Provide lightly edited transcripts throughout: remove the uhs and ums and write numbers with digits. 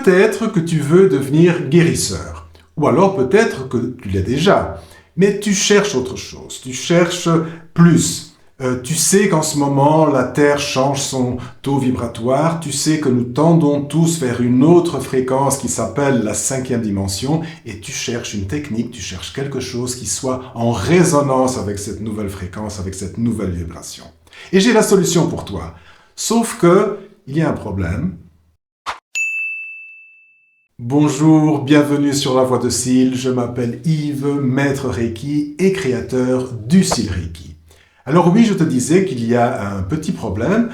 Peut-être que tu veux devenir guérisseur, ou alors peut-être que tu l'es déjà, mais tu cherches autre chose, tu cherches plus. Tu sais qu'en ce moment, la Terre change son taux vibratoire, tu sais que nous tendons tous vers une autre fréquence qui s'appelle la 5e dimension, et tu cherches une technique, tu cherches quelque chose qui soit en résonance avec cette nouvelle fréquence, avec cette nouvelle vibration. Et j'ai la solution pour toi. Sauf que, il y a un problème. Bonjour, bienvenue sur La Voix de Sil, je m'appelle Yves, maître Reiki et créateur du Sil Reiki. Alors oui, je te disais qu'il y a un petit problème,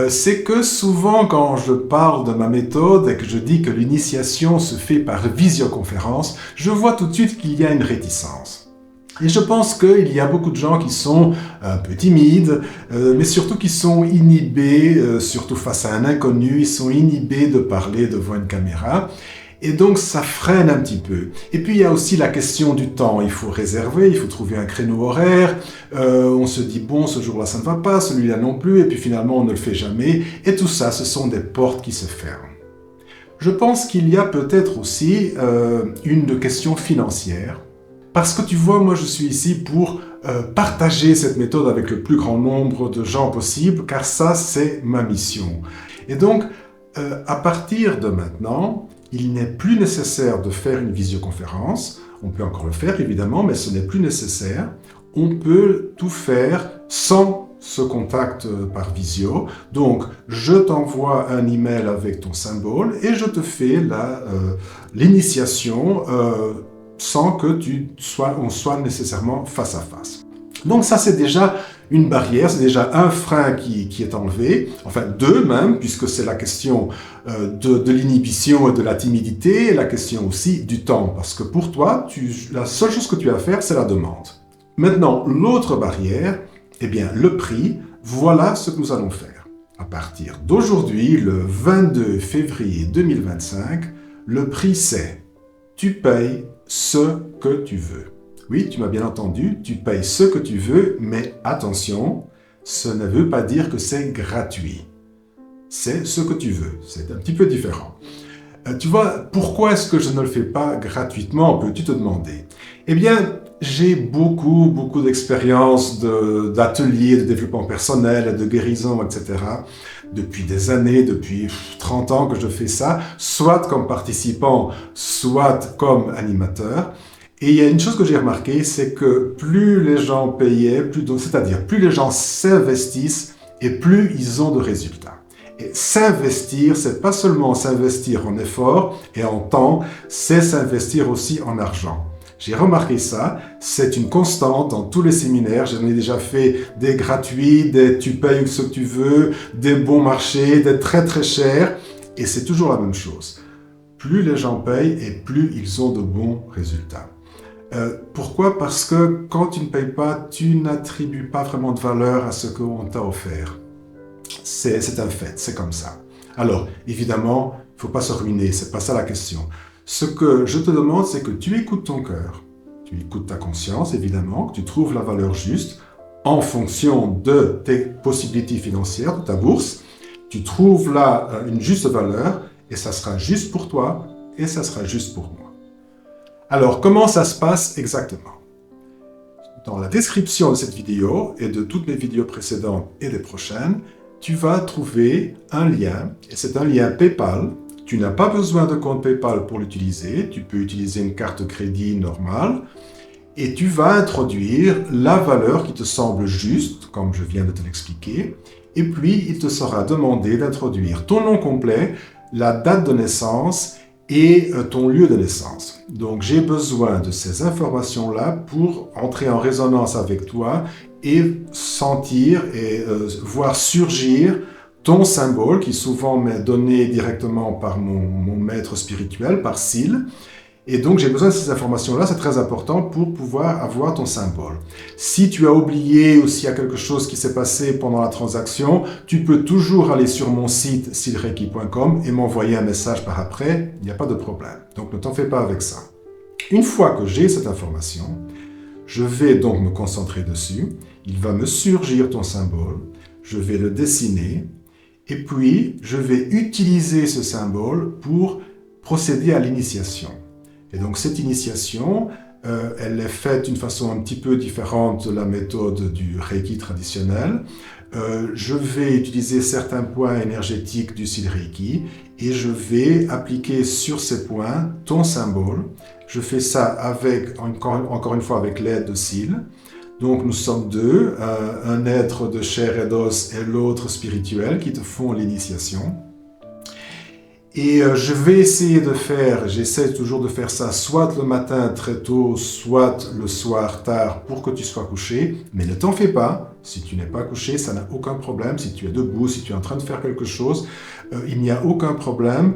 c'est que souvent quand je parle de ma méthode et que je dis que l'initiation se fait par visioconférence, je vois tout de suite qu'il y a une réticence. Et je pense qu'il y a beaucoup de gens qui sont un peu timides, mais surtout qui sont inhibés, surtout face à un inconnu, ils sont inhibés de parler devant une caméra. Et donc, ça freine un petit peu. Et puis, il y a aussi la question du temps. Il faut réserver, il faut trouver un créneau horaire. On se dit, bon, ce jour-là, ça ne va pas, celui-là non plus. Et puis, finalement, on ne le fait jamais. Et tout ça, ce sont des portes qui se ferment. Je pense qu'il y a peut-être aussi une question financière. Parce que tu vois, moi, je suis ici pour partager cette méthode avec le plus grand nombre de gens possible, car ça, c'est ma mission. Et donc, à partir de maintenant, il n'est plus nécessaire de faire une visioconférence. On peut encore le faire, évidemment, mais ce n'est plus nécessaire. On peut tout faire sans ce contact par visio. Donc, je t'envoie un email avec ton symbole et je te fais l'initiation sans que on soit nécessairement face à face. Donc ça, c'est déjà une barrière, c'est déjà un frein qui est enlevé, enfin deux même, puisque c'est la question de l'inhibition et de la timidité, et la question aussi du temps, parce que pour toi, la seule chose que tu as à faire, c'est la demande. Maintenant, l'autre barrière, eh bien, le prix, voilà ce que nous allons faire. À partir d'aujourd'hui, le 22 février 2025, le prix c'est « tu payes ce que tu veux ». Oui, tu m'as bien entendu, tu payes ce que tu veux, mais attention, ce ne veut pas dire que c'est gratuit. C'est ce que tu veux, c'est un petit peu différent. Tu vois, pourquoi est-ce que je ne le fais pas gratuitement, peux-tu te demander? Eh bien, j'ai beaucoup d'expérience d'ateliers de développement personnel, de guérison, etc. Depuis des années, depuis 30 ans que je fais ça, soit comme participant, soit comme animateur. Et il y a une chose que j'ai remarqué, c'est que plus les gens payaient, c'est-à-dire plus les gens s'investissent et plus ils ont de résultats. Et s'investir, c'est pas seulement s'investir en effort et en temps, c'est s'investir aussi en argent. J'ai remarqué ça, c'est une constante dans tous les séminaires. J'en ai déjà fait des gratuits, des tu payes ce que tu veux, des bons marchés, des très chers, et c'est toujours la même chose. Plus les gens payent et plus ils ont de bons résultats. Pourquoi? Parce que quand tu ne payes pas, tu n'attribues pas vraiment de valeur à ce qu'on t'a offert. C'est un fait, c'est comme ça. Alors, évidemment, il ne faut pas se ruiner, c'est pas ça la question. Ce que je te demande, c'est que tu écoutes ton cœur, tu écoutes ta conscience, évidemment, que tu trouves la valeur juste en fonction de tes possibilités financières, de ta bourse. Tu trouves là une juste valeur et ça sera juste pour toi et ça sera juste pour moi. Alors, comment ça se passe exactement? Dans la description de cette vidéo et de toutes mes vidéos précédentes et des prochaines, tu vas trouver un lien, et c'est un lien PayPal. Tu n'as pas besoin de compte PayPal pour l'utiliser, tu peux utiliser une carte de crédit normale, et tu vas introduire la valeur qui te semble juste, comme je viens de te l'expliquer, et puis il te sera demandé d'introduire ton nom complet, la date de naissance, et ton lieu de naissance. Donc, j'ai besoin de ces informations-là pour entrer en résonance avec toi et sentir et voir surgir ton symbole qui souvent m'est donné directement par mon maître spirituel, par Sil. Et donc, j'ai besoin de ces informations-là, c'est très important pour pouvoir avoir ton symbole. Si tu as oublié ou s'il y a quelque chose qui s'est passé pendant la transaction, tu peux toujours aller sur mon site silreiki.com et m'envoyer un message par après, il n'y a pas de problème. Donc, ne t'en fais pas avec ça. Une fois que j'ai cette information, je vais donc me concentrer dessus, il va me surgir ton symbole, je vais le dessiner, et puis je vais utiliser ce symbole pour procéder à l'initiation. Et donc cette initiation, elle est faite d'une façon un petit peu différente de la méthode du Reiki traditionnel. Je vais utiliser certains points énergétiques du style Reiki et je vais appliquer sur ces points ton symbole. Je fais ça avec, encore une fois avec l'aide de Syl. Donc nous sommes deux, un être de chair et d'os et l'autre spirituel qui te font l'initiation. Et je vais essayer j'essaie toujours de faire ça soit le matin très tôt, soit le soir tard pour que tu sois couché. Mais ne t'en fais pas, si tu n'es pas couché, ça n'a aucun problème. Si tu es debout, si tu es en train de faire quelque chose, il n'y a aucun problème.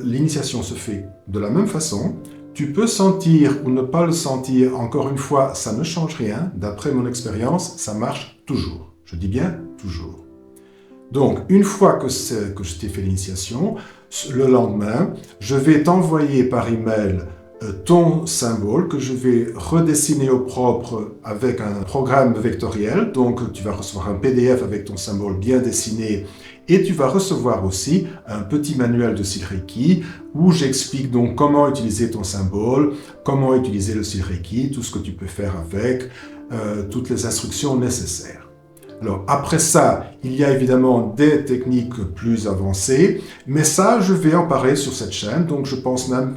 L'initiation se fait de la même façon. Tu peux sentir ou ne pas le sentir, encore une fois, ça ne change rien. D'après mon expérience, ça marche toujours. Je dis bien toujours. Donc, une fois que je t'ai fait l'initiation, le lendemain, je vais t'envoyer par email ton symbole que je vais redessiner au propre avec un programme vectoriel. Donc, tu vas recevoir un PDF avec ton symbole bien dessiné et tu vas recevoir aussi un petit manuel de style Reiki où j'explique donc comment utiliser ton symbole, comment utiliser le style Reiki, tout ce que tu peux faire avec, toutes les instructions nécessaires. Alors, après ça, il y a évidemment des techniques plus avancées, mais ça, je vais en parler sur cette chaîne. Donc, je pense même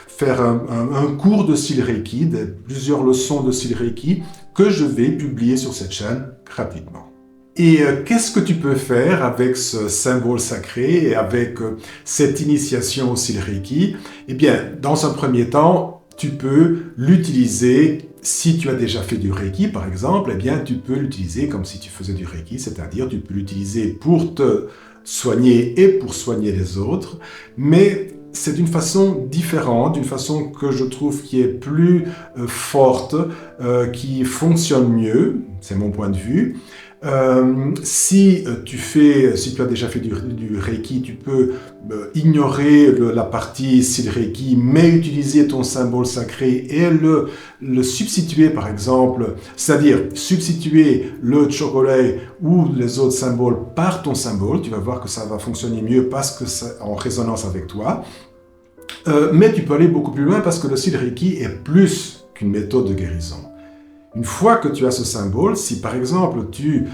faire un cours de style Reiki, plusieurs leçons de style Reiki, que je vais publier sur cette chaîne gratuitement. Et qu'est-ce que tu peux faire avec ce symbole sacré et avec cette initiation au style Reiki? Eh bien, dans un premier temps, tu peux l'utiliser. Si tu as déjà fait du Reiki, par exemple, eh bien, tu peux l'utiliser comme si tu faisais du Reiki, c'est-à-dire tu peux l'utiliser pour te soigner et pour soigner les autres, mais c'est d'une façon différente, d'une façon que je trouve qui est plus forte, qui fonctionne mieux, c'est mon point de vue. Si tu as déjà fait du Reiki, tu peux ignorer la partie style Reiki, mais utiliser ton symbole sacré et le substituer par exemple, c'est-à-dire substituer le chocolat ou les autres symboles par ton symbole. Tu vas voir que ça va fonctionner mieux parce que c'est en résonance avec toi. Mais tu peux aller beaucoup plus loin parce que le style Reiki est plus qu'une méthode de guérison. Une fois que tu as ce symbole, si par exemple tu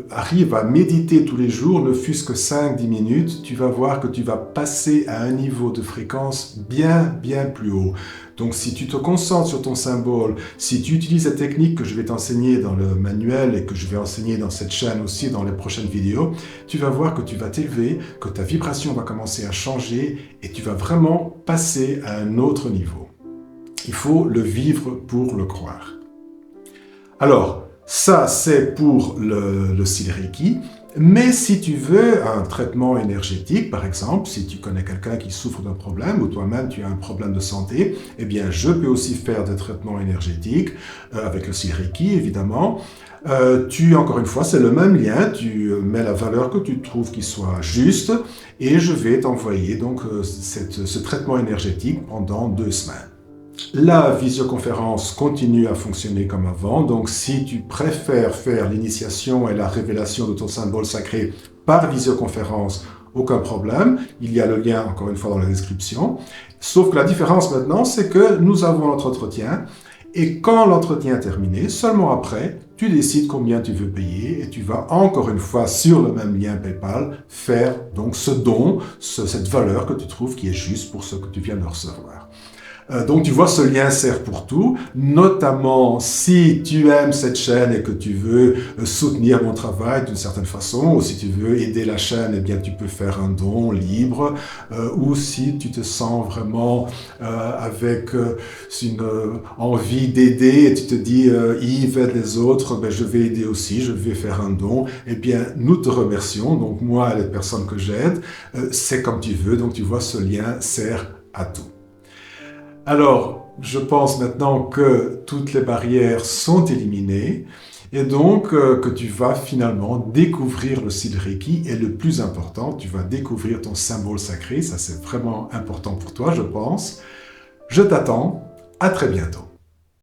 arrives à méditer tous les jours, ne fût-ce que 5-10 minutes, tu vas voir que tu vas passer à un niveau de fréquence bien plus haut. Donc si tu te concentres sur ton symbole, si tu utilises les techniques que je vais t'enseigner dans le manuel et que je vais enseigner dans cette chaîne aussi dans les prochaines vidéos, tu vas voir que tu vas t'élever, que ta vibration va commencer à changer et tu vas vraiment passer à un autre niveau. Il faut le vivre pour le croire. Alors, ça c'est pour le style Reiki, mais si tu veux un traitement énergétique, par exemple, si tu connais quelqu'un qui souffre d'un problème ou toi-même tu as un problème de santé, eh bien je peux aussi faire des traitements énergétiques avec le style Reiki évidemment. Encore une fois, c'est le même lien, tu mets la valeur que tu trouves qui soit juste et je vais t'envoyer donc ce traitement énergétique pendant 2 semaines. La visioconférence continue à fonctionner comme avant, donc si tu préfères faire l'initiation et la révélation de ton symbole sacré par visioconférence, aucun problème, il y a le lien encore une fois dans la description. Sauf que la différence maintenant, c'est que nous avons notre entretien et quand l'entretien est terminé, seulement après, tu décides combien tu veux payer et tu vas encore une fois sur le même lien PayPal faire donc ce don, cette valeur que tu trouves qui est juste pour ce que tu viens de recevoir. Donc tu vois, ce lien sert pour tout, notamment si tu aimes cette chaîne et que tu veux soutenir mon travail d'une certaine façon, ou si tu veux aider la chaîne, eh bien tu peux faire un don libre, ou si tu te sens vraiment avec une envie d'aider et tu te dis Yves aide les autres, ben, je vais aider aussi, je vais faire un don, eh bien nous te remercions, donc moi et les personnes que j'aide, c'est comme tu veux, donc tu vois, ce lien sert à tout. Alors, je pense maintenant que toutes les barrières sont éliminées et donc que tu vas finalement découvrir le style Reiki et le plus important, tu vas découvrir ton symbole sacré, ça c'est vraiment important pour toi, je pense. Je t'attends, à très bientôt.